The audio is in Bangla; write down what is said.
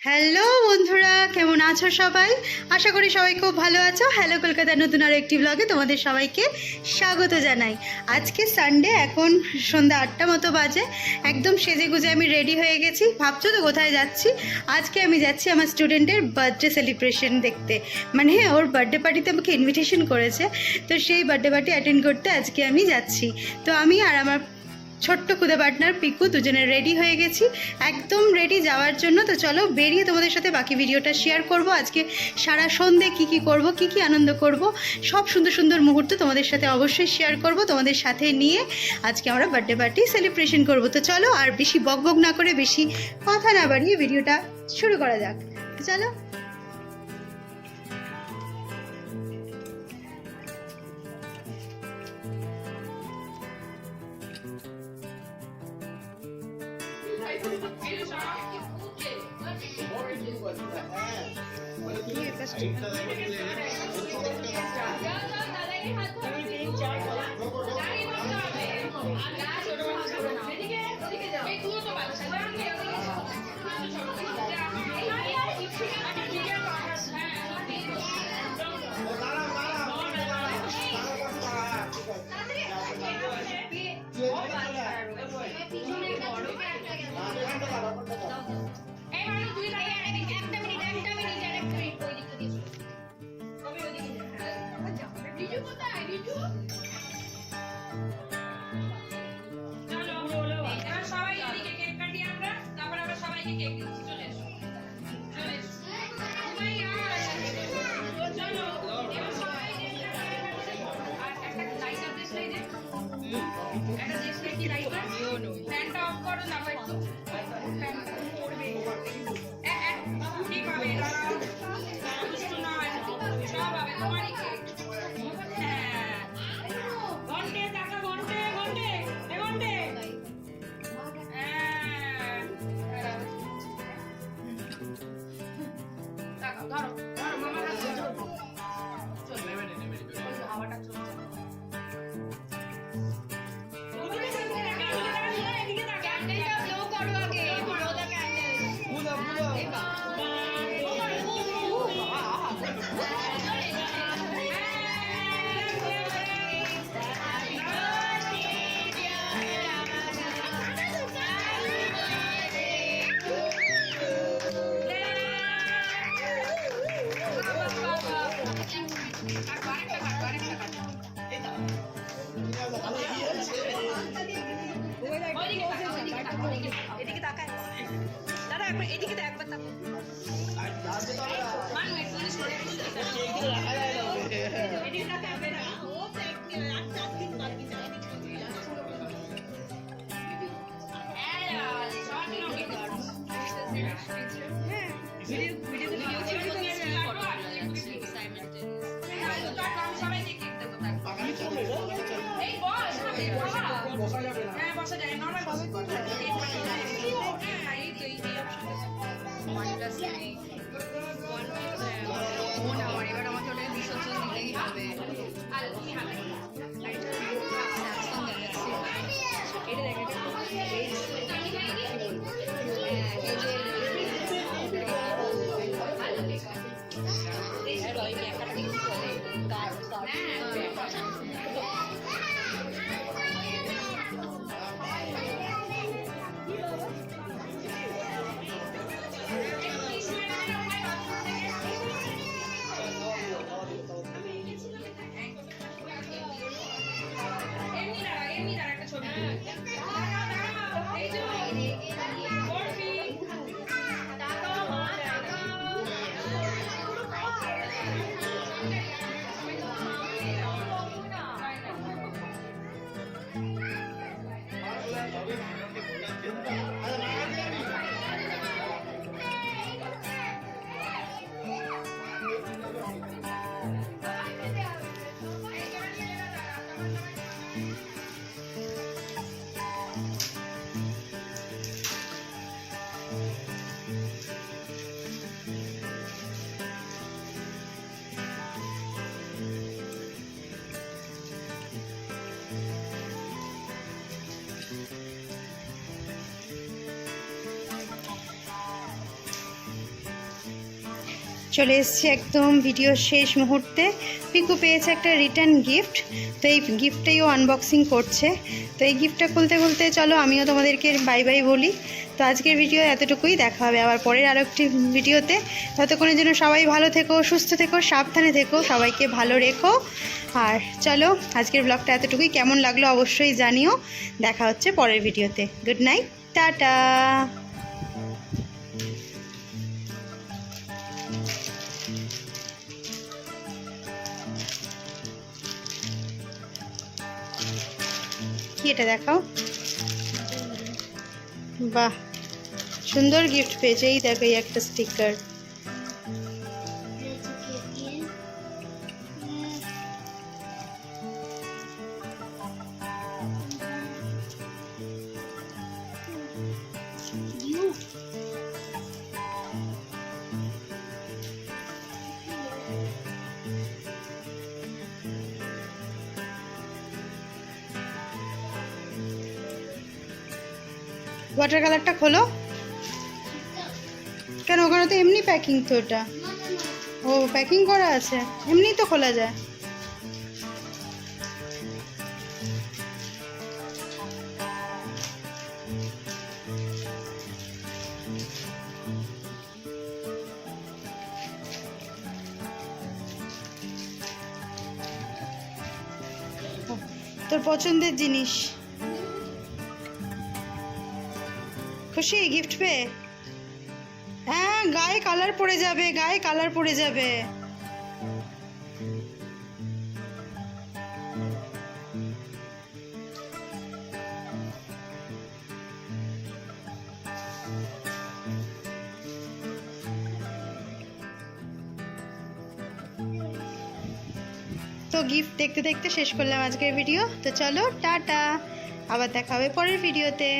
হ্যালো বন্ধুরা, কেমন আছো সবাই? আশা করি সবাই খুব ভালো আছো। হ্যালো কলকাতার নতুন আর একটি ব্লগে তোমাদের সবাইকে স্বাগত জানাই। আজকে সানডে, এখন সন্ধ্যা 8টা মতো বাজে। একদম সেজে গুজে আমি রেডি হয়ে গেছি। ভাবছো তো কোথায় যাচ্ছি? আজকে আমি যাচ্ছি আমার স্টুডেন্টের বার্থডে সেলিব্রেশন দেখতে। মানে ওর বার্থডে পার্টিতে আমাকে ইনভিটেশন করেছে, তো সেই বার্থডে পার্টি অ্যাটেন্ড করতে আজকে আমি যাচ্ছি। তো আমি আর আমার ছোট্ট খুদে পার্টনার পিকু দুজনে রেডি হয়ে গেছি, একদম রেডি যাওয়ার জন্য। তো চলো বেরিয়ে তোমাদের সাথে বাকি ভিডিওটা শেয়ার করব। আজকে সারা সন্ধে কি করব, কি আনন্দ করব, সব সুন্দর সুন্দর মুহূর্ত তোমাদের সাথে অবশ্যই শেয়ার করব। তোমাদের সাথে নিয়ে আজকে আমরা বার্থডে পার্টি সেলিব্রেশন করব। তো চলো আর বেশি বকবক না করে, বেশি কথা না বাড়িয়ে ভিডিওটা শুরু করা যাক। চলো। এদিকে তাকায় দাদা, একবার এদিকে তো একবার তাকাও। এদিকে তাকাবে না, ও তো একটা দিন বাকি যায়। এবার আমাকে ওটা বিসর্জন দিতেই হবে। চলে এসেছি একদম ভিডিও শেষ মুহূর্তে। পিকু পেয়েছে একটা রিটার্ন গিফট, তো এই গিফটটাই ও আনবক্সিং করছে। তো এই গিফটটা খুলতে খুলতে চলো আমিও তোমাদেরকে বাই বাই বলি। তো আজকের ভিডিও এতটুকুই, দেখা হবে আবার পরের আরও একটি ভিডিওতে। ততক্ষণের জন্য সবাই ভালো থেকো, সুস্থ থেকো, সাবধানে থেকো, সবাইকে ভালো রেখো। আর চলো আজকের ব্লগটা এতটুকুই, কেমন লাগলো অবশ্যই জানিও। দেখা হচ্ছে পরের ভিডিওতে। Good night, tata. কি এটা দেখাও, বাহ সুন্দর গিফট পেয়েছে। এই দেখো এই একটা স্টিকার। ওয়াটার কালারটা খোলো। কেন, ওখানে তো এমনি প্যাকিং, তো ওটা ও প্যাকিং করা আছে, এমনি তো খোলা যায়। তোর পছন্দের জিনিস। খুশি গিফট পেয়ে? হ্যাঁ, গায়ে কালার পড়ে যাবে, গায়ে কালার পড়ে যাবে। তো গিফট দেখতে দেখতে শেষ করলাম আজকের ভিডিও। তো চলো টাটা, আবার দেখা হবে পরের ভিডিওতে।